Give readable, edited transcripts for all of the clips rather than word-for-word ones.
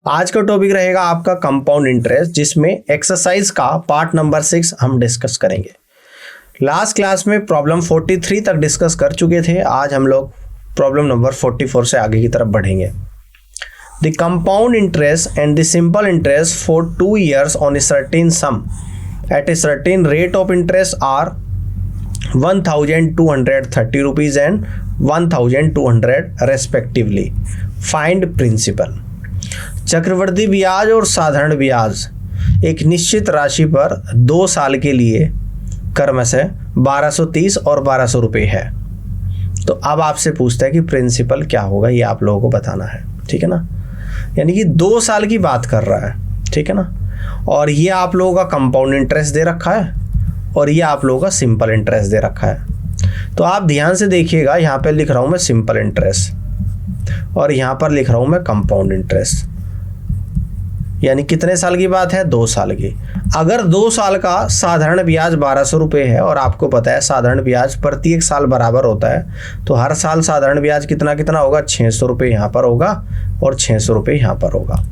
आज का टॉपिक रहेगा आपका कंपाउंड इंटरेस्ट, जिसमें एक्सरसाइज का पार्ट नंबर 6 हम डिस्कस करेंगे। लास्ट क्लास में प्रॉब्लम 43 तक डिस्कस कर चुके थे। आज हम लोग प्रॉब्लम नंबर 44 से आगे की तरफ बढ़ेंगे। The compound interest and the simple interest for 2 years on a certain sum at a certain rate of interest are 1230 rupees and 1200 respectively. Find principal. चक्रवृद्धि ब्याज और साधारण ब्याज एक निश्चित राशि पर 2 साल के लिए क्रमशः 1230 और 1200 रुपये है। तो अब आपसे पूछता है कि प्रिंसिपल क्या होगा, ये आप लोगों को बताना है, ठीक है ना। यानी कि 2 साल की बात कर रहा है, ठीक है ना। और ये आप लोगों का कंपाउंड इंटरेस्ट दे रखा है और ये आप लोगों का सिंपल इंटरेस्ट दे रखा है। तो आप ध्यान से देखिएगा, यहाँ पे लिख रहा हूँ मैं सिंपल इंटरेस्ट और यहाँ पर लिख रहा हूँ मैं कंपाउंड इंटरेस्ट। यानी कितने साल की बात है, 2 साल की। अगर 2 साल का साधारण ब्याज 1200 रुपये है और आपको पता है साधारण ब्याज प्रत्येक साल बराबर होता है, तो हर साल साधारण ब्याज कितना कितना होगा, 600 रुपये यहाँ पर होगा और 600 रुपये यहाँ पर होगा।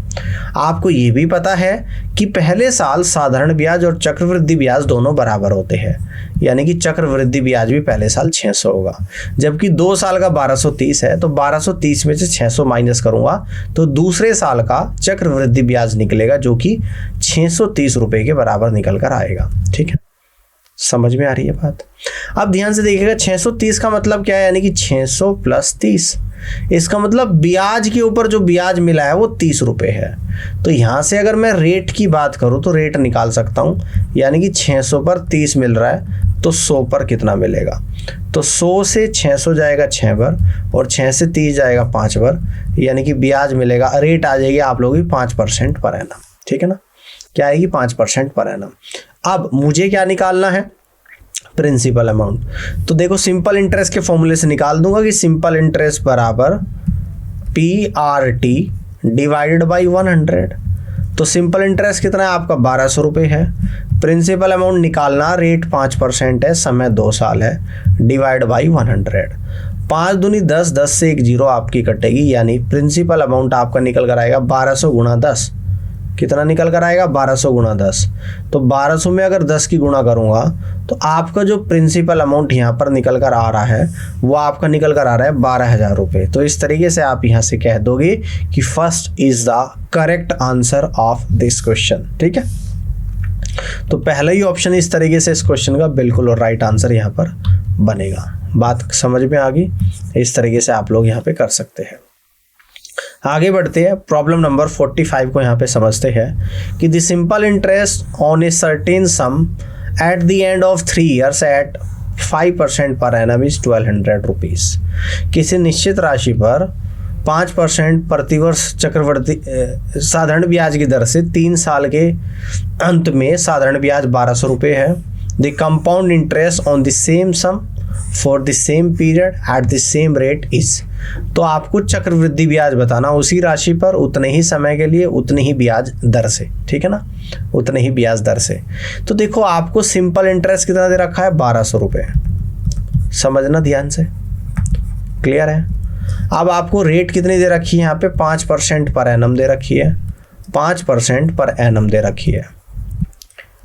आपको ये भी पता है कि पहले साल साधारण ब्याज और चक्रवृद्धि ब्याज दोनों बराबर होते हैं, यानी कि चक्रवृद्धि ब्याज भी पहले साल 600 होगा। जबकि 2 साल का 1230 है, तो 1230 में से 600 माइनस करूंगा तो दूसरे साल का चक्रवृद्धि ब्याज निकलेगा, जो कि 630 रुपये के बराबर निकल कर आएगा। ठीक है, समझ में आ रही है बात। अब ध्यान से देखिएगा, 630 का मतलब क्या है, यानी कि 600 + 30। इसका मतलब ब्याज के ऊपर जो ब्याज मिला है वो 30 रुपये है। तो यहाँ से अगर मैं रेट की बात करूँ तो रेट निकाल सकता हूँ, यानी कि 600 पर 30 मिल रहा है तो 100 पर कितना मिलेगा। तो 100 से 600 जाएगा 6 बार और 6 से 30 जाएगा 5 बार, यानी कि ब्याज मिलेगा, रेट आ जाएगी आप लोगों की 5% पर एनम। ठीक है ना, क्या आएगी, 5% पर एनम। अब मुझे क्या निकालना है, प्रिंसिपल अमाउंट। तो देखो, सिंपल इंटरेस्ट के फॉर्मूले से निकाल दूंगा कि सिंपल इंटरेस्ट बराबर PRT डिवाइडेड बाई 100। तो सिंपल इंटरेस्ट कितना है आपका, 1200 रुपये है। प्रिंसिपल अमाउंट निकालना, रेट 5% है, समय 2 साल है, डिवाइड बाई 100। 5 दूनी 10, 10 से 1 0 आपकी कटेगी, यानी प्रिंसिपल अमाउंट आपका निकल कर आएगा 1200 गुणा 10। कितना निकल कर आएगा, 1200 गुणा 10। तो 1200 में अगर 10 की गुणा करूंगा तो आपका जो प्रिंसिपल अमाउंट यहाँ पर निकल कर आ रहा है वो आपका निकल कर आ रहा है 12,000 रुपये। तो इस तरीके से आप यहाँ से कह दोगे कि first is the correct answer of this question. ठीक है, तो पहला ही ऑप्शन इस तरीके से इस क्वेश्चन का बिल्कुल और राइट आंसर यहाँ पर बनेगा। बात समझ में आ गई, इस तरीके से आप लोग यहाँ पे कर सकते हैं। आगे बढ़ते हैं, प्रॉब्लम नंबर 45 को यहाँ पे समझते हैं कि the simple interest on a certain sum at the end of 3 years at 5% per annum is 1200 rupees. किसी निश्चित राशि पर 5% प्रतिवर्ष चक्रवर्ती साधारण ब्याज की दर से 3 साल के अंत में साधारण ब्याज 1200 रुपये है। The compound interest on the same sum for the same period at the same rate is. तो आपको चक्रवृद्धि ब्याज बताना, उसी राशि पर उतने ही समय के लिए उतनी ही ब्याज दर से। ठीक है ना, उतने ही ब्याज दर से। तो देखो, आपको सिंपल इंटरेस्ट कितना दे रखा है, 1200 रुपये। समझना ध्यान से, क्लियर है। अब आपको रेट कितनी दे रखी है, यहाँ पे 5% पर एनम दे रखी है, 5% पर एनम दे रखी है।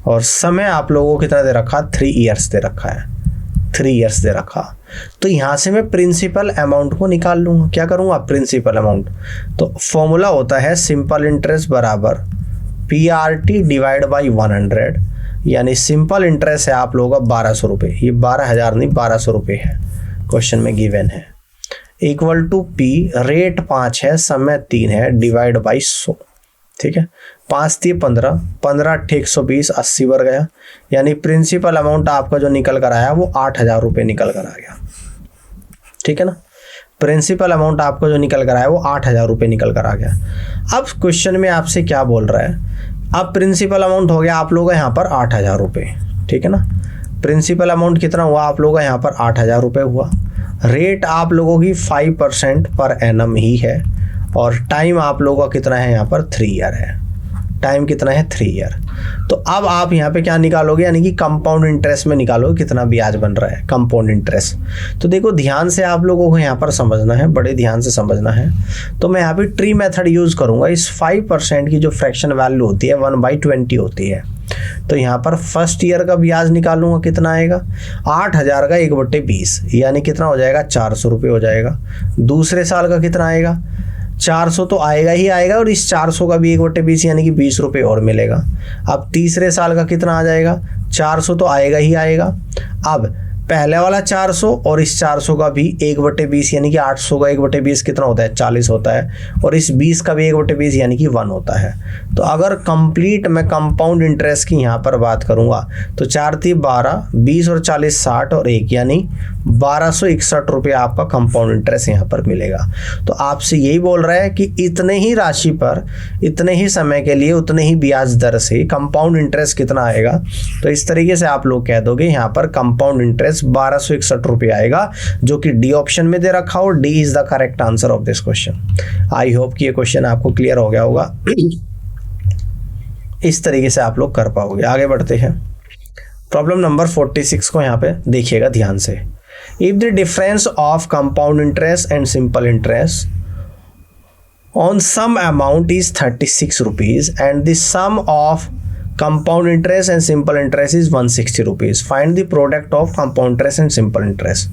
और समय आप लोगों को कितना दे रखा, 3 years दे रखा है, 3 years दे रखा। तो यहाँ से मैं प्रिंसिपल अमाउंट को निकाल लूँगा। क्या करूँगा, प्रिंसिपल अमाउंट। तो फॉर्मूला होता है सिंपल इंटरेस्ट बराबर PRT डिवाइड बाई 100, यानी सिंपल इंटरेस्ट है आप लोगों का 1200 रुपये। ये 12,000 नहीं, 1200 रुपये है, क्वेश्चन में गिवन है। इक्वल टू P, रेट 5 है, समय 3 है, डिवाइड बाई 100। ठीक है, 5 3 15, 15 8 120, 80 बार गया, यानी प्रिंसिपल अमाउंट आपका जो निकल कर आया वो 8,000 रुपये निकल कर आ गया। ठीक है ना, प्रिंसिपल अमाउंट आपका जो निकल कर आया वो 8,000 रुपये निकल कर आ गया। अब क्वेश्चन में आपसे क्या बोल रहा है, अब प्रिंसिपल अमाउंट हो गया आप लोगों का यहाँ पर 8,000 रुपये। ठीक है ना, प्रिंसिपल अमाउंट कितना हुआ आप लोगों का यहाँ पर 8,000 रुपये हुआ। रेट आप लोगों की 5% पर एनम ही है और टाइम आप लोगों का कितना है यहाँ पर 3 year है। टाइम कितना है 3 ईयर। तो अब आप यहाँ पे क्या निकालोगे, यानी कि कंपाउंड इंटरेस्ट में निकालोगे कितना ब्याज बन रहा है, कंपाउंड इंटरेस्ट। तो देखो ध्यान से आप लोगों को यहाँ पर समझना है, बड़े ध्यान से समझना है। तो मैं यहाँ पे ट्री मेथड यूज़ करूँगा। इस 5% की जो फ्रैक्शन वैल्यू होती है 1/20 होती है। तो यहाँ पर फर्स्ट ईयर का ब्याज निकालूंगा, कितना आएगा 8,000 का 1/20, यानी कितना हो जाएगा 400 रुपये हो जाएगा। दूसरे साल का कितना आएगा 400 तो आएगा ही आएगा, और इस 400 का भी 1/20 यानी कि 20 रुपये और मिलेगा। अब तीसरे साल का कितना आ जाएगा 400 तो आएगा ही आएगा। अब पहले वाला 400 और इस 400 का भी 1/20 यानी कि 800 का 1/20 कितना होता है 40 होता है, और इस 20 का भी 1/20 यानी कि 1 होता है। तो अगर कंप्लीट मैं कंपाउंड इंटरेस्ट की यहाँ पर बात करूँगा तो 4 × 12, 20 और 40 60 और 1 यानी 1261 रुपये आपका कंपाउंड इंटरेस्ट यहाँ पर मिलेगा। तो आपसे यही बोल रहा है कि इतने ही राशि पर इतने ही समय के लिए उतने ही ब्याज दर से कंपाउंड इंटरेस्ट कितना आएगा। तो इस तरीके से आप लोग कह दोगे यहाँ पर कंपाउंड इंटरेस्ट 1261 रुपये आएगा, जो कि डी ऑप्शन में दे रखा हो। D is the correct answer of this question. I hope कि ये क्वेश्चन आपको क्लियर हो गया होगा। इस तरीके से आप लोग कर पाओगे। आगे बढ़ते हैं। प्रॉब्लम नंबर 46 को यहाँ पे देखिएगा ध्यान से। If the difference of compound interest and simple interest on sum amount is 36 rupees and the sum of compound interest and simple interest is 160 rupees. Find the product of compound interest and simple interest.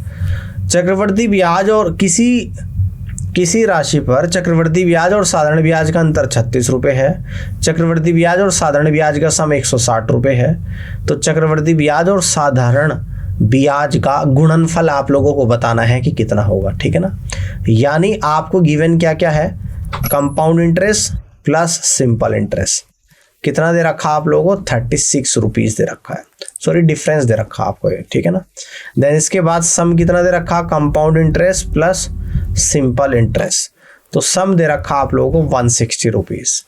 चक्रवर्ती ब्याज और किसी राशि पर चक्रवर्ती ब्याज और साधारण ब्याज का अंतर 36 रुपये है। चक्रवर्ती ब्याज और साधारण ब्याज का सम 160 रुपये है। तो चक्रवर्ती ब्याज और साधारण ब्याज का गुणनफल आप लोगों को बताना है कि कितना होगा, ठीक है ना। यानी आपको गिवन क्या क्या है, compound interest plus simple interest कितना दे रखा आप लोगों को 36 रुपीज दे रखा है, सॉरी डिफरेंस दे रखा आपको ये, ठीक है ना। देन इसके बाद सम कितना दे रखा, compound interest plus simple interest. तो सम दे रखा आप लोगों को 160 रुपीज।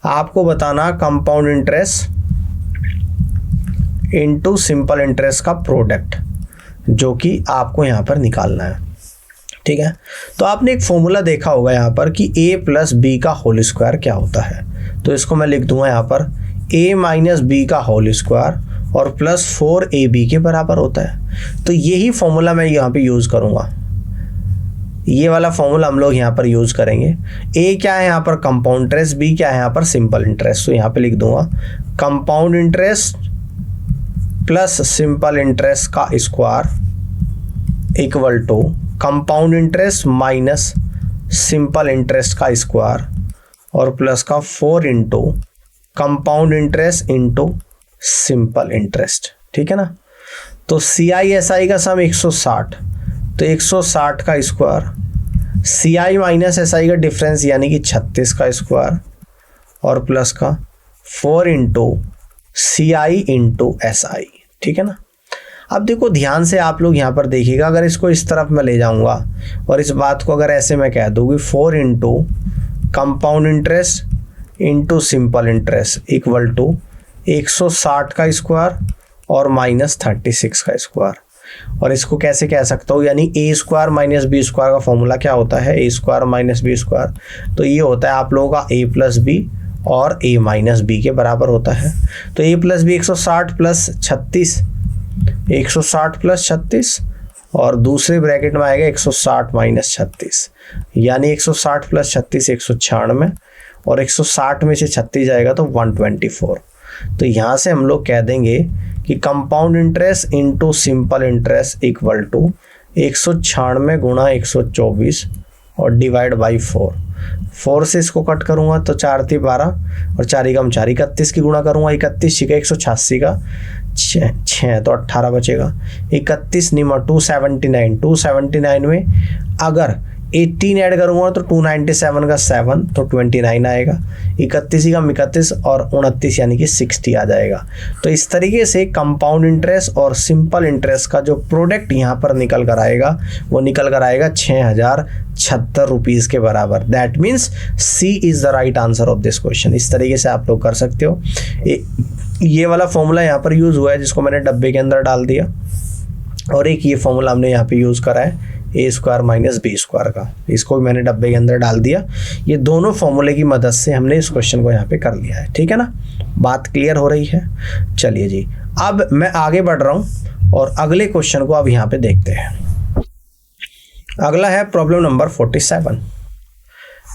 आपको बताना compound interest into simple interest का प्रोडक्ट, जो कि आपको यहाँ पर निकालना है, ठीक है। तो आपने एक फॉर्मूला देखा होगा यहाँ पर कि a + b का होल स्क्वायर क्या होता है। तो इसको मैं लिख दूंगा यहाँ पर a - b का होल स्क्वायर और प्लस 4ab के बराबर होता है। तो यही फॉर्मूला मैं यहाँ पे यूज़ करूँगा। ये वाला फॉर्मूला हम लोग यहाँ पर यूज़ करेंगे। a क्या है यहाँ पर कंपाउंड इंटरेस्ट, b क्या है यहाँ पर सिंपल इंटरेस्ट। तो यहाँ पे लिख दूंगा compound interest plus simple interest का square equal to compound interest minus simple interest का स्क्वायर और प्लस का 4 into compound interest into simple interest, ठीक है ना। तो CI/SI का सम 160, तो 160 का स्क्वायर, CI माइनस SI का डिफरेंस यानी कि 36 का स्क्वायर और प्लस का 4 इंटू CI इंटू SI, ठीक है ना। अब देखो ध्यान से आप लोग यहाँ पर देखिएगा, अगर इसको इस तरफ मैं ले जाऊँगा और इस बात को अगर ऐसे मैं कह दूँगी 4 into compound interest into simple interest equal to 160 का स्क्वायर और माइनस 36 का स्क्वायर। और इसको कैसे कह सकता हूँ, यानी a square minus b square का फॉर्मूला क्या होता है, a square minus b square. तो ये होता है आप लोगों का a + b और a माइनस b के बराबर होता है। तो a + b 160 + 36, 160 + 36 और दूसरे ब्रैकेट में आएगा 160 - 36, यानी 160 + 36 196 और 160 में से 36 जाएगा तो 124। तो यहाँ से हम लोग कह देंगे कि compound interest into simple interest equal to 196 गुणा 124 और डिवाइड बाई 4 से इसको कट करूँगा तो 4 × 12 और 4 × 4 31 की गुणा करूँगा, 31 × 186 का 6 तो 18 बचेगा। 31 निमा 279, 279 में अगर 18 ऐड करूँगा तो 297 का 7 तो 29 आएगा। 31 का 31 और 29 यानी कि 60 आ जाएगा। तो इस तरीके से कंपाउंड इंटरेस्ट और सिंपल इंटरेस्ट का जो प्रोडक्ट यहाँ पर निकल कर आएगा वो निकल कर आएगा 6076 रुपीज़ के बराबर। That means C is the right answer of this question. इस तरीके से आप लोग कर सकते हो। ये वाला फॉर्मूला यहाँ पर यूज़ हुआ है जिसको मैंने डब्बे के अंदर डाल दिया, और एक ये फॉर्मूला हमने यहाँ पे यूज़ करा है ए स्क्वायर माइनस बी स्क्वायर का। इसको भी मैंने डब्बे के अंदर डाल दिया। ये दोनों फॉर्मूले की मदद से हमने इस क्वेश्चन को यहाँ पे कर लिया है, ठीक है ना। बात क्लियर हो रही है। चलिए जी, अब मैं आगे बढ़ रहा हूँ और अगले क्वेश्चन को अब यहाँ पे देखते हैं। अगला है problem number 47।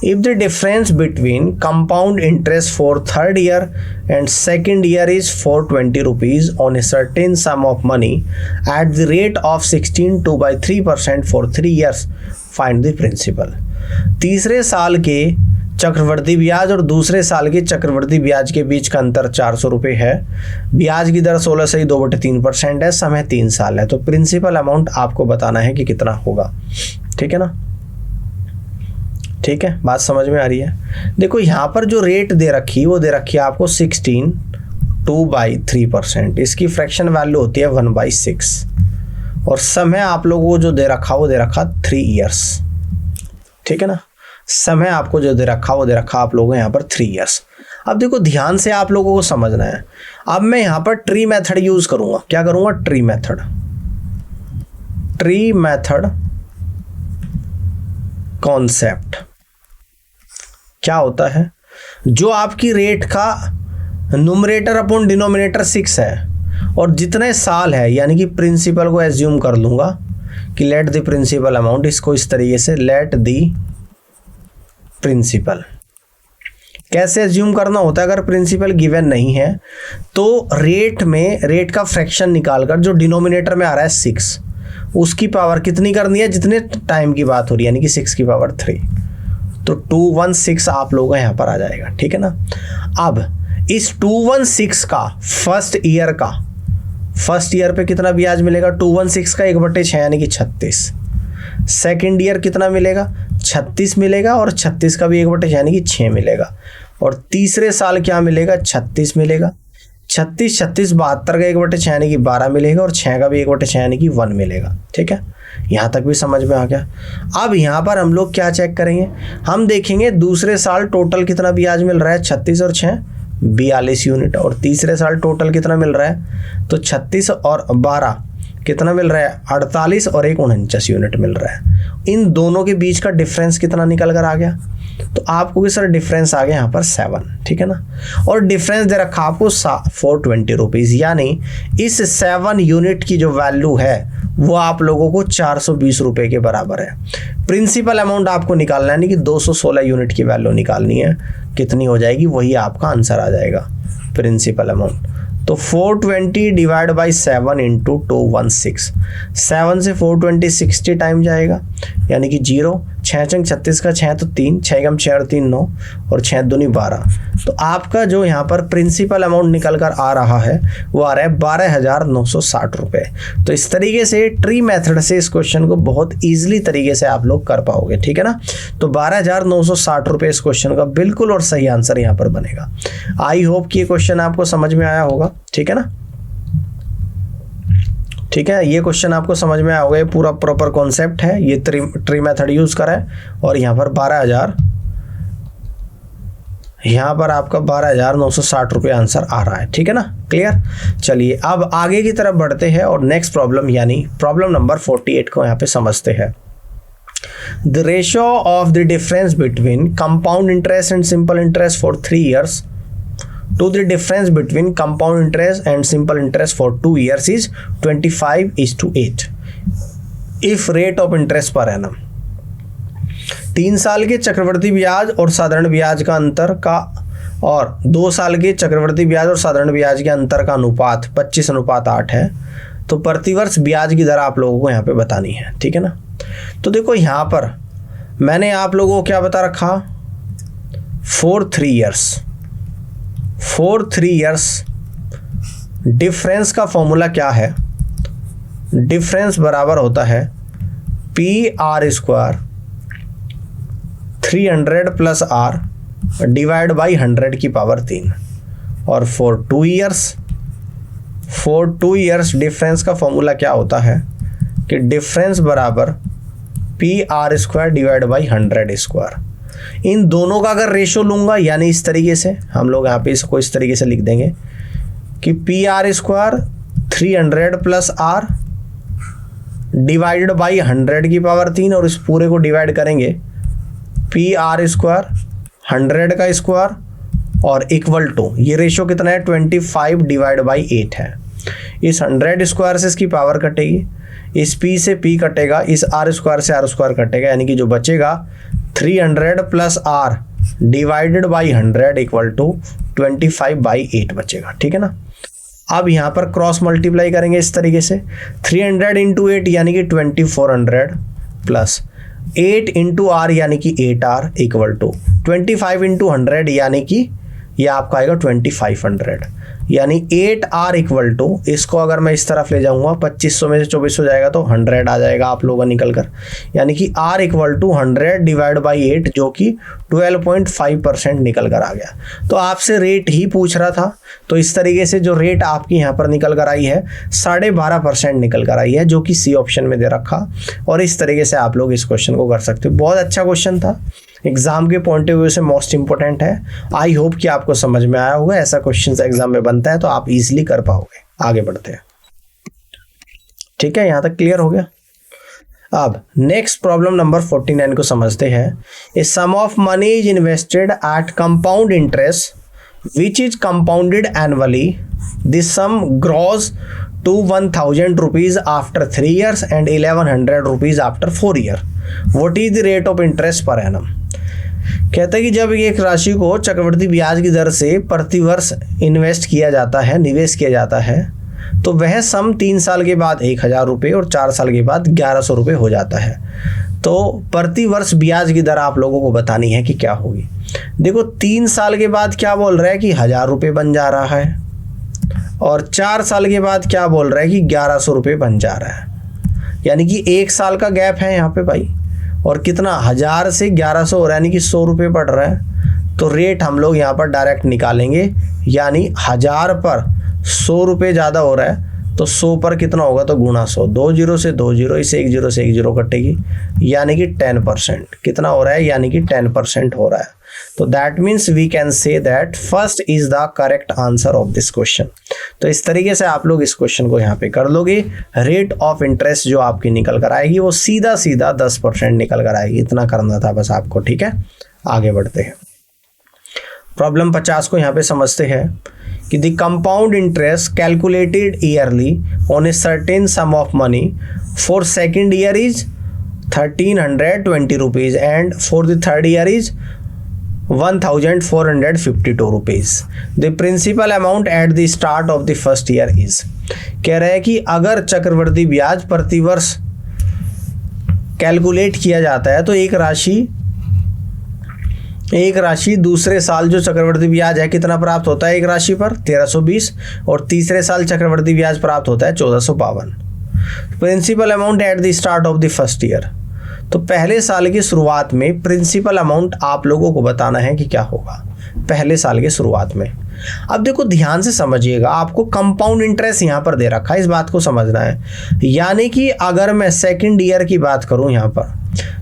If the difference between compound interest for third year and second year is 420 rupees on a certain sum of money at the rate of 16.2/3% for 3 years, find the principal। तीसरे साल के चक्रवृद्धि ब्याज और दूसरे साल के चक्रवृद्धि ब्याज के बीच का अंतर 400 रुपये है। ब्याज की दर 16.2/3% है। समय 3 साल है। तो प्रिंसिपल अमाउंट आपको बताना है कि कितना होगा, ठीक है ना। ठीक है, बात समझ में आ रही है। देखो यहाँ पर जो रेट दे रखी है वो दे रखी है आपको 16.2/3%। इसकी फ्रैक्शन वैल्यू होती है 1/6 और समय आप लोगों को जो दे रखा वो दे रखा 3 ईयर्स, ठीक है ना। समय आपको जो दे रखा वो दे रखा आप लोगों को यहाँ पर 3 ईयर्स। अब देखो ध्यान से आप लोगों को समझना है। अब मैं यहाँ पर ट्री मेथड यूज करूंगा। क्या करूंगा? Tree method. Tree method concept क्या होता है? जो आपकी रेट का न्यूमरेटर अपॉन डिनोमिनेटर 6 है और जितने साल है, यानी कि प्रिंसिपल को एज्यूम कर लूंगा कि लेट द प्रिंसिपल अमाउंट, इसको इस तरीके से लेट द प्रिंसिपल। कैसे एज्यूम करना होता है? अगर प्रिंसिपल गिवन नहीं है तो रेट में रेट का फ्रैक्शन निकालकर जो डिनोमिनेटर में आ रहा है 6, उसकी पावर कितनी करनी है? जितने टाइम की बात हो रही है, यानी कि 6 की पावर 3, तो 216 आप लोगों का यहाँ पर आ जाएगा, ठीक है ना। अब इस 216 का फर्स्ट ईयर पे कितना ब्याज मिलेगा? 216 का 1/6 यानी कि 36। सेकेंड ईयर कितना मिलेगा? 36 मिलेगा और 36 का भी 1/6 यानी कि 6 मिलेगा। और तीसरे साल क्या मिलेगा? 36 मिलेगा। 36 72 का 1/6 यानी कि 12 मिलेगा और 6 का भी 1/6 यानी कि 1 मिलेगा, ठीक है। यहाँ तक भी समझ में आ गया। अब यहाँ पर हम लोग क्या चेक करेंगे? हम देखेंगे दूसरे साल टोटल कितना ब्याज मिल रहा है। 36 और 6 42 यूनिट। और तीसरे साल टोटल कितना मिल रहा है? तो 36 और 12 कितना मिल रहा है? 48 और 1 49 यूनिट मिल रहा है। इन दोनों के बीच का डिफरेंस कितना निकल कर आ गया? तो आपको भी सर डिफरेंस आ गया यहाँ पर 7, ठीक है ना। और डिफरेंस दे रखा आपको 420 रुपीज़, यानी इस 7 यूनिट की जो वैल्यू है वो आप लोगों को 420 रुपये के बराबर है। प्रिंसिपल अमाउंट आपको निकालना है, यानी कि 216 यूनिट की वैल्यू निकालनी है। कितनी हो जाएगी? वही आपका आंसर आ जाएगा प्रिंसिपल अमाउंट। तो 420 डिवाइड बाई 7 इंटू 216। 7 से 420 60 टाइम जाएगा, यानी कि 0। 6 चंग 36 का 6 तो 3, 6 कम 6 और 3 9 और 6 दूनी 12। तो आपका जो यहाँ पर प्रिंसिपल अमाउंट निकल कर आ रहा है वो आ रहा है 12,960 रुपये। तो इस तरीके से ट्री मेथड से इस क्वेश्चन को बहुत ईजिली तरीके से आप लोग कर पाओगे, ठीक है ना। तो 12,960 रुपये इस क्वेश्चन का बिल्कुल और सही आंसर यहाँ पर बनेगा। आई होप कि ये क्वेश्चन आपको समझ में आया होगा, ठीक है ना। ठीक है, ये क्वेश्चन आपको समझ में आया होगा। ये पूरा प्रॉपर कॉन्सेप्ट है, ये ट्री मेथड यूज करा है और यहाँ पर 12,000, यहाँ पर आपका 12,960 रुपये आंसर आ रहा है, ठीक है ना। क्लियर। चलिए अब आगे की तरफ बढ़ते हैं और नेक्स्ट प्रॉब्लम यानी प्रॉब्लम नंबर 48 को यहाँ पे समझते हैं। The ratio of the difference between compound interest and simple interest for 3 years to the difference between compound interest and simple interest for 2 years is 25:8 if rate of interest per annum। 3 साल के चक्रवृद्धि ब्याज और साधारण ब्याज का अंतर का और 2 साल के चक्रवृद्धि ब्याज और साधारण ब्याज के अंतर का अनुपात 25:8 है। तो प्रतिवर्ष ब्याज की दर आप लोगों को यहाँ पे बतानी है, ठीक है ना। तो देखो यहाँ पर मैंने आप लोगों को क्या बता रखा? For 3 years। For 3 years difference का फॉर्मूला क्या है? डिफरेंस बराबर होता है PR² 300 plus R divide by 100 की पावर 3। और फॉर 2 years डिफरेंस का फॉर्मूला क्या होता है कि डिफरेंस बराबर PR² डिवाइड बाई 100²। इन दोनों का अगर रेशो लूंगा, यानी इस तरीके से हम लोग यहाँ पे इसको इस तरीके से लिख देंगे कि PR² 300 plus R divided by 100 की पावर 3 और इस पूरे को डिवाइड करेंगे पी आर स्क्वायर 100 का स्क्वायर और इक्वल टू, ये रेशो कितना है 25 डिवाइड बाई 8 है। इस 100 स्क्वायर से इसकी पावर कटेगी, इस p से p कटेगा, इस r स्क्वायर से r स्क्वायर कटेगा, यानी कि जो बचेगा 300 plus r divided by 100 equal to 25 by 8 बचेगा। ठीक है ना। अब यहाँ पर क्रॉस मल्टीप्लाई करेंगे इस तरीके से, 300 इंटू 8 यानी कि 2400 प्लस 8 इंटू आर यानी कि 8r इक्वल टू 25 इंटू 100 यानी कि ये आपका आएगा 2500, यानी 8r इक्वल टू, इसको अगर मैं इस तरफ ले जाऊंगा 2500 में से 2400 जाएगा तो 100 आ जाएगा आप लोगों का निकल कर, यानी कि r equal to 100 divide by 8 जो कि 12.5% निकल कर आ गया। तो आपसे रेट ही पूछ रहा था, तो इस तरीके से जो रेट आपकी यहाँ पर निकल कर आई है 12.5% निकल कर आई है, जो कि सी ऑप्शन में दे रखा। और इस तरीके से आप लोग इस क्वेश्चन को कर सकते हो। बहुत अच्छा क्वेश्चन था, एग्जाम के पॉइंट ऑफ व्यू से मोस्ट इंपॉर्टेंट है। आई होप कि आपको समझ में आया होगा। ऐसा क्वेश्चन एग्जाम में बनता है तो आप इजीली कर पाओगे। आगे बढ़ते हैं। ठीक है, यहाँ तक क्लियर हो गया। अब नेक्स्ट प्रॉब्लम नंबर 49 को समझते हैं। A sum of money is invested at compound interest which is compounded annually. This sum grows to 1000 rupees after 3 years and 1100 rupees after 4 years. What is the rate of interest per annum? कहता है कि जब एक राशि को चक्रवृद्धि ब्याज की दर से प्रतिवर्ष इन्वेस्ट किया जाता है, निवेश किया जाता है, तो वह सम 3 साल के बाद 1000 रुपये और 4 साल के बाद 1100 रुपये हो जाता है। तो प्रतिवर्ष ब्याज की दर आप लोगों को बतानी है कि क्या होगी। देखो 3 साल के बाद क्या बोल रहा है कि 1000 रुपये बन जा रहा है, और 4 साल के बाद क्या बोल रहा है कि 1100 रुपये बन जा रहा है, यानी कि 1 साल का गैप है यहाँ पे भाई। और कितना 1000 से 1100 हो रहा है, यानी कि 100 रुपये पड़ रहा है। तो रेट हम लोग यहाँ पर डायरेक्ट निकालेंगे, यानी 1000 पर 100 रुपये ज़्यादा हो रहा है तो 100 पर कितना होगा तो गुणा 100, 2 0 से 2 0, इस 1 0 से 1 0 कटेगी, यानी कि 10%। कितना हो रहा है, यानी कि 10% हो रहा है। तो that means we can say that first is the correct answer of this question. तो इस तरीके से आप लोग इस क्वेश्चन को यहाँ पे कर लोगे। रेट ऑफ इंटरेस्ट जो आपकी निकल कर आएगी वो सीधा सीधा 10% निकल कर आएगी। इतना करना था बस आपको। ठीक है, आगे बढ़ते हैं। प्रॉब्लम 50 को यहाँ पे समझते हैं कि the compound interest calculated yearly on a certain sum of money for second year is 1320 rupees and for the third year is 1452 rupees. The principal amount at the start of the first year is. कह रहे हैं कि अगर चक्रवृद्धि ब्याज प्रतिवर्ष calculate किया जाता है तो एक राशि दूसरे साल जो चक्रवृद्धि ब्याज है कितना प्राप्त होता है एक राशि पर 1320, और तीसरे साल चक्रवृद्धि ब्याज प्राप्त होता है 1452। Principal amount at the start of the first year. तो पहले साल की शुरुआत में प्रिंसिपल अमाउंट आप लोगों को बताना है कि क्या होगा पहले साल की शुरुआत में। अब देखो ध्यान से समझिएगा, आपको कंपाउंड इंटरेस्ट यहाँ पर दे रखा है, इस बात को समझना है। यानी कि अगर मैं सेकंड ईयर की बात करूँ यहाँ पर,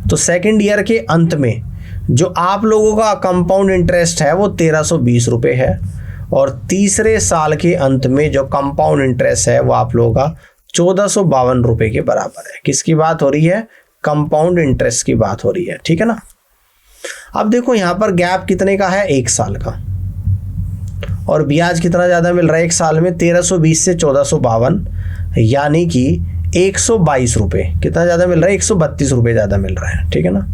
तो सेकंड ईयर के अंत में जो आप लोगों का कंपाउंड इंटरेस्ट है वो 1320 रुपये है, और तीसरे साल के अंत में जो कंपाउंड इंटरेस्ट है वो आप लोगों का 1452 रुपये के बराबर है। किसकी बात हो रही है, कंपाउंड इंटरेस्ट की बात हो रही है। ठीक है ना। अब देखो यहाँ पर गैप कितने का है, 1 साल का, और ब्याज कितना ज़्यादा मिल रहा है एक साल में 1320 से 1452, यानी कि 122 रुपये। कितना ज़्यादा मिल रहा है, 132 रुपये ज़्यादा मिल रहा है। ठीक है ना,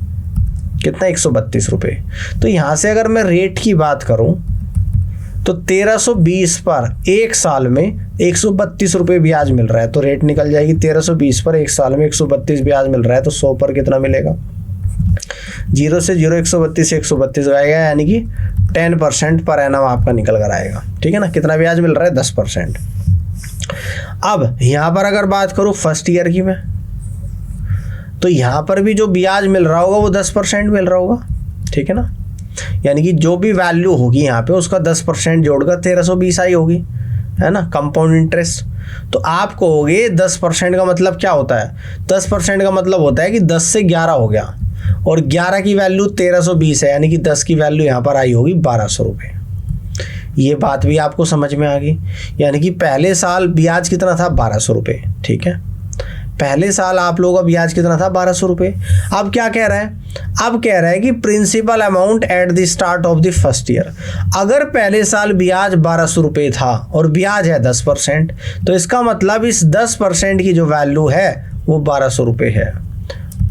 कितना 132 रुपये। तो यहाँ से अगर मैं रेट की बात करूँ तो 1320 पर एक साल में 132 रुपये ब्याज मिल रहा है, तो रेट निकल जाएगी 1320 पर एक साल में 132 ब्याज मिल रहा है, तो 100 पर कितना मिलेगा, 0 से 0 132 से 132 आएगा, यानी कि 10% पर एनम आपका निकल कर आएगा। ठीक है ना। कितना ब्याज मिल रहा है, 10%। अब यहाँ पर अगर बात करूँ फर्स्ट ईयर की मैं, तो यहाँ पर भी जो ब्याज मिल रहा होगा वो 10% मिल रहा होगा। ठीक है ना, यानी कि जो भी वैल्यू होगी यहाँ पे उसका 10% जोड़कर 1320 आई होगी, है ना, कंपाउंड इंटरेस्ट। तो आप कहोगे 10% का मतलब क्या होता है, 10% का मतलब होता है कि 10 से 11 हो गया, और 11 की वैल्यू 1320 है, यानी कि 10 की वैल्यू यहाँ पर आई होगी 1200 रुपये। ये बात भी आपको समझ में आ गई। यानी कि पहले साल ब्याज कितना था, 1200 रुपये। ठीक है, पहले साल आप लोगों का ब्याज कितना था 1200 रुपये। अब क्या कह रहा है, अब कह रहा है कि principal amount at the start of the first year. अगर पहले साल ब्याज 1200 रुपये था और ब्याज है 10%, तो इसका मतलब इस 10% की जो वैल्यू है वो 1200 रुपये है।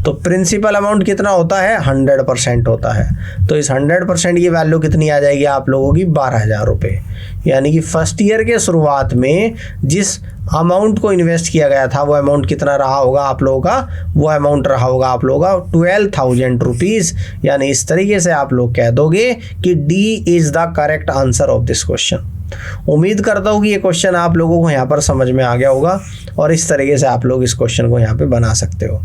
तो प्रिंसिपल अमाउंट कितना होता है, 100% होता है। तो इस 100% की वैल्यू कितनी आ जाएगी आप लोगों की, 12,000 रुपये। यानी कि फर्स्ट ईयर के शुरुआत में जिस अमाउंट को इन्वेस्ट किया गया था वो अमाउंट कितना रहा होगा आप लोगों का, वो अमाउंट रहा होगा आप लोगों का 12,000 रुपीज़। यानी इस तरीके से आप लोग कह दोगे कि D is the correct answer of this question. उम्मीद करता हूँ कि ये क्वेश्चन आप लोगों को यहाँ पर समझ में आ गया होगा और इस तरीके से आप लोग इस क्वेश्चन को यहाँ पे बना सकते हो।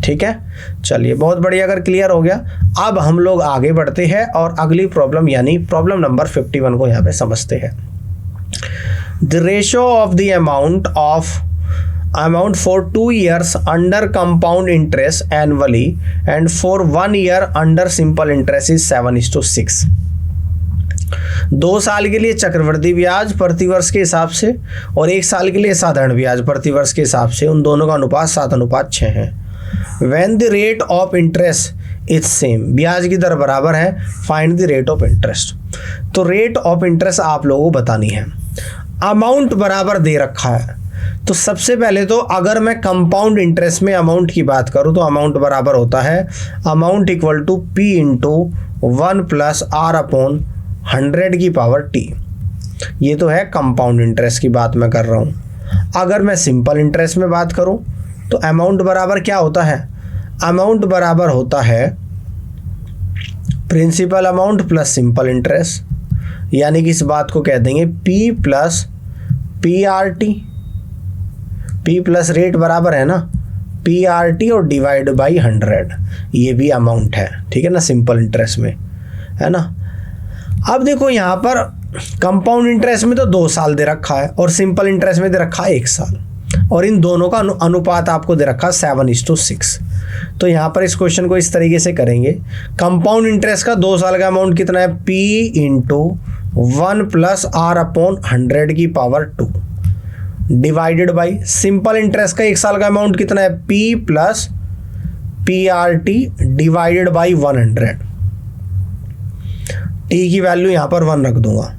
ठीक है, चलिए बहुत बढ़िया। अगर क्लियर हो गया, अब हम लोग आगे बढ़ते हैं और अगली प्रॉब्लम यानी प्रॉब्लम नंबर 51 को यहाँ पे समझते हैं। The ratio of the amount for 2 years under compound interest annually and for 1 year under simple interest is 7:6। 2 साल के लिए चक्रवृद्धि ब्याज प्रतिवर्ष के हिसाब से और 1 साल के लिए साधारण ब्याज प्रतिवर्ष के हिसाब से, उन दोनों का अनुपात 7:6 है। When the rate of interest is same, ब्याज की दर बराबर है, find the rate of interest. तो रेट ऑफ इंटरेस्ट आप लोगों को बतानी है। अमाउंट बराबर दे रखा है, तो सबसे पहले तो अगर मैं कंपाउंड इंटरेस्ट में अमाउंट की बात करूं तो अमाउंट बराबर होता है amount equal to P into 1 + r/100 की पावर t। ये तो है कंपाउंड इंटरेस्ट की बात मैं कर रहा हूं। अगर मैं सिंपल इंटरेस्ट में बात करूं तो अमाउंट बराबर क्या होता है, अमाउंट बराबर होता है principal amount plus simple interest. यानी कि इस बात को कह देंगे P + PRT। P plus rate बराबर है ना PRT और डिवाइड बाई 100, ये भी अमाउंट है। ठीक है ना, सिंपल इंटरेस्ट में है ना। अब देखो यहाँ पर कंपाउंड इंटरेस्ट में तो 2 साल दे रखा है और सिंपल इंटरेस्ट में दे रखा है 1 साल, और इन दोनों का अनुपात आपको दे रखा 7:6। तो यहाँ पर इस क्वेश्चन को इस तरीके से करेंगे। कंपाउंड इंटरेस्ट का 2 साल का अमाउंट कितना है, P × 1 + r/100 की power 2 divided by simple interest का 1 साल का अमाउंट कितना है, P + PRT divided by 100। T की वैल्यू यहाँ पर 1 रख दूंगा,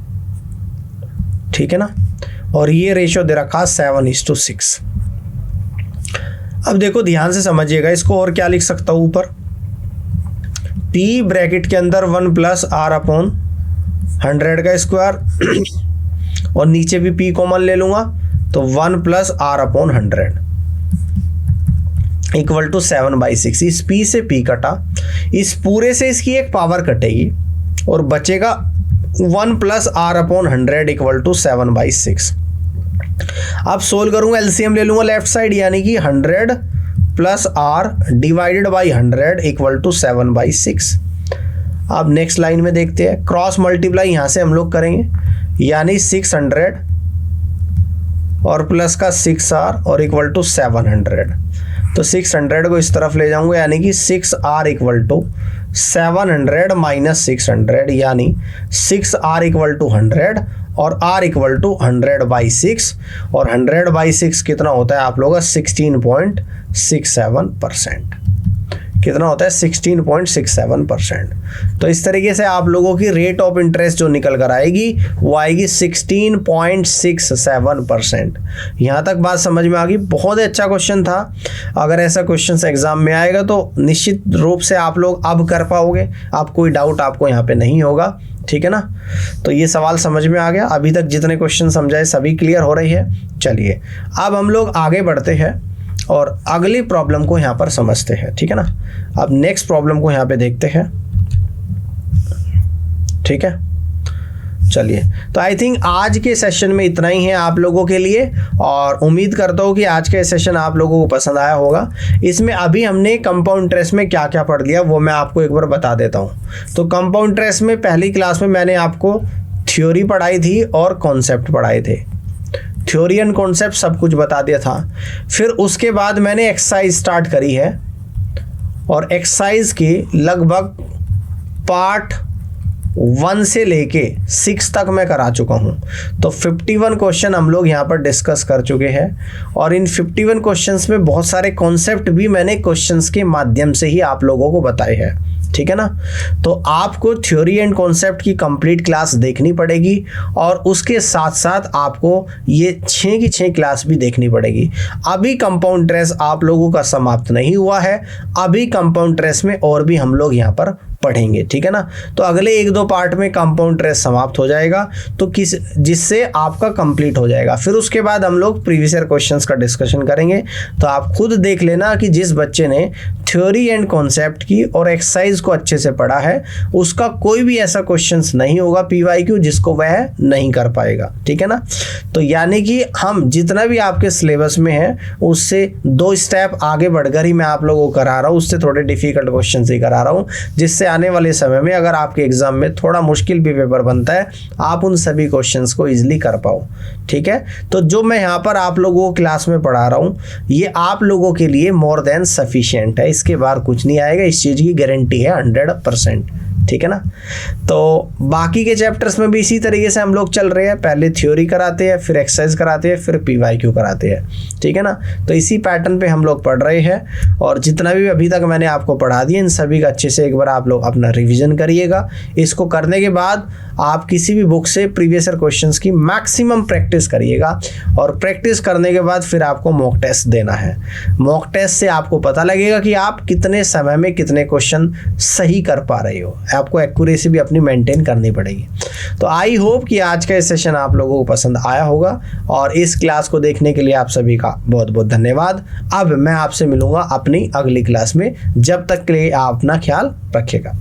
ठीक है ना। और ये रेशियो दे रखा 7:6। अब देखो ध्यान से समझिएगा इसको, और क्या लिख सकता हूँ ऊपर, P ब्रैकेट के अंदर 1 + r/100 का स्क्वायर और नीचे भी P कॉमन ले लूंगा तो 1 + r/100 इक्वल टू 7/6। इस P से P कटा, इस पूरे से इसकी एक पावर कटेगी और बचेगा 1 + r/100 इक्वल टू 7/6। अब सोल्व करूंगा, एलसीएम ले लूंगा लेफ्ट साइड, यानी कि 100 + r divided by 100 equal to 7/6। अब नेक्स्ट लाइन में देखते हैं, क्रॉस मल्टीप्लाई यहाँ से हम लोग करेंगे, यानी 600 और प्लस का 6r और इक्वल टू 700। तो 600 को इस तरफ ले जाऊंगा, यानी कि 6r इक्वल टू 700 माइनस 600, यानी 6r इक्वल टू 100 और r इक्वल टू 100/6। और 100/6 कितना होता है आप लोगों का, 16.67%। कितना होता है, 16.67%। तो इस तरीके से आप लोगों की रेट ऑफ इंटरेस्ट जो निकल कर आएगी वो आएगी 16.67%। यहाँ तक बात समझ में आ गई। बहुत ही अच्छा क्वेश्चन था। अगर ऐसा क्वेश्चन एग्जाम में आएगा तो निश्चित रूप से आप लोग अब कर पाओगे, आप कोई डाउट आपको यहाँ पे नहीं होगा, ठीक है ना। तो ये सवाल समझ में आ गया। अभी तक जितने क्वेश्चन समझाए सभी क्लियर हो रही है। चलिए अब हम लोग आगे बढ़ते हैं और अगली प्रॉब्लम को यहाँ पर समझते हैं, ठीक है ना। अब नेक्स्ट प्रॉब्लम को यहाँ पे देखते हैं, ठीक है। चलिए, तो आई थिंक आज के सेशन में इतना ही है आप लोगों के लिए, और उम्मीद करता हूँ कि आज का सेशन आप लोगों को पसंद आया होगा। इसमें अभी हमने कंपाउंड इंटरेस्ट में क्या क्या पढ़ लिया वो मैं आपको एक बार बता देता हूँ। तो कंपाउंड इंटरेस्ट में पहली क्लास में मैंने आपको थ्योरी पढ़ाई थी और कॉन्सेप्ट पढ़ाए थे। थ्योरी एंड कॉन्सेप्ट सब कुछ बता दिया था। फिर उसके बाद मैंने एक्सरसाइज स्टार्ट करी है और एक्सरसाइज की लगभग पार्ट 1 से लेके 6 तक मैं करा चुका हूँ। तो 51 क्वेश्चन हम लोग यहाँ पर डिस्कस कर चुके हैं और इन 51 क्वेश्चंस में बहुत सारे कॉन्सेप्ट भी मैंने क्वेश्चंस के माध्यम से ही आप लोगों को बताए हैं, ठीक है ना। तो आपको थ्योरी एंड कॉन्सेप्ट की कंप्लीट क्लास देखनी पड़ेगी और उसके साथ साथ आपको ये 6 की 6 क्लास भी देखनी पड़ेगी। अभी कंपाउंड ट्रेस आप लोगों का समाप्त नहीं हुआ है, अभी कंपाउंड ट्रेस में और भी हम लोग यहाँ पर पढ़ेंगे, ठीक है ना। तो अगले 1-2 पार्ट में कंपाउंड ट्रेस समाप्त हो जाएगा, तो जिससे आपका कंप्लीट हो जाएगा। फिर उसके बाद हम लोग प्रीवियस ईयर क्वेश्चंस का डिस्कशन करेंगे। तो आप खुद देख लेना कि जिस बच्चे ने थ्योरी एंड कॉन्सेप्ट की और एक्सरसाइज को अच्छे से पढ़ा है उसका कोई भी ऐसा क्वेश्चंस नहीं होगा PYQ जिसको वह नहीं कर पाएगा, ठीक है ना। तो यानी कि हम जितना भी आपके सिलेबस में है उससे 2 स्टेप आगे बढ़कर ही मैं आप लोगों को करा रहा हूँ, उससे थोड़े डिफिकल्ट क्वेश्चन ही करा रहा हूँ, जिससे आने वाले समय में अगर आपके एग्जाम में थोड़ा मुश्किल भी पेपर बनता है आप उन सभी क्वेश्चंस को इजीली कर पाओ, ठीक है। तो जो मैं यहाँ पर आप लोगों को क्लास में पढ़ा रहा हूँ ये आप लोगों के लिए मोर देन सफिशिएंट है, इसके बाहर कुछ नहीं आएगा, इस चीज़ की गारंटी है 100%, ठीक है ना। तो बाकी के चैप्टर्स में भी इसी तरीके से हम लोग चल रहे हैं, पहले थ्योरी कराते हैं, फिर एक्सरसाइज कराते हैं, फिर PYQ कराते हैं, ठीक है ना। तो इसी पैटर्न पे हम लोग पढ़ रहे हैं और जितना भी अभी तक मैंने आपको पढ़ा दिया इन सभी का अच्छे से एक बार आप लोग अपना रिवीजन करिएगा। इसको करने के बाद आप किसी भी बुक से प्रीवियस ईयर क्वेश्चंस की मैक्सिमम प्रैक्टिस करिएगा और प्रैक्टिस करने के बाद फिर आपको मॉक टेस्ट देना है। मॉक टेस्ट से आपको पता लगेगा कि आप कितने समय में कितने क्वेश्चन सही कर पा रहे हो, आपको एक्यूरेसी भी अपनी मेंटेन करनी पड़ेगी। तो आई होप कि आज का सेशन आप लोगों को पसंद आया होगा और इस क्लास को देखने के लिए आप सभी का बहुत बहुत धन्यवाद। अब मैं आपसे मिलूंगा अपनी अगली क्लास में, जब तक के लिए आप अपना ख्याल रखिएगा।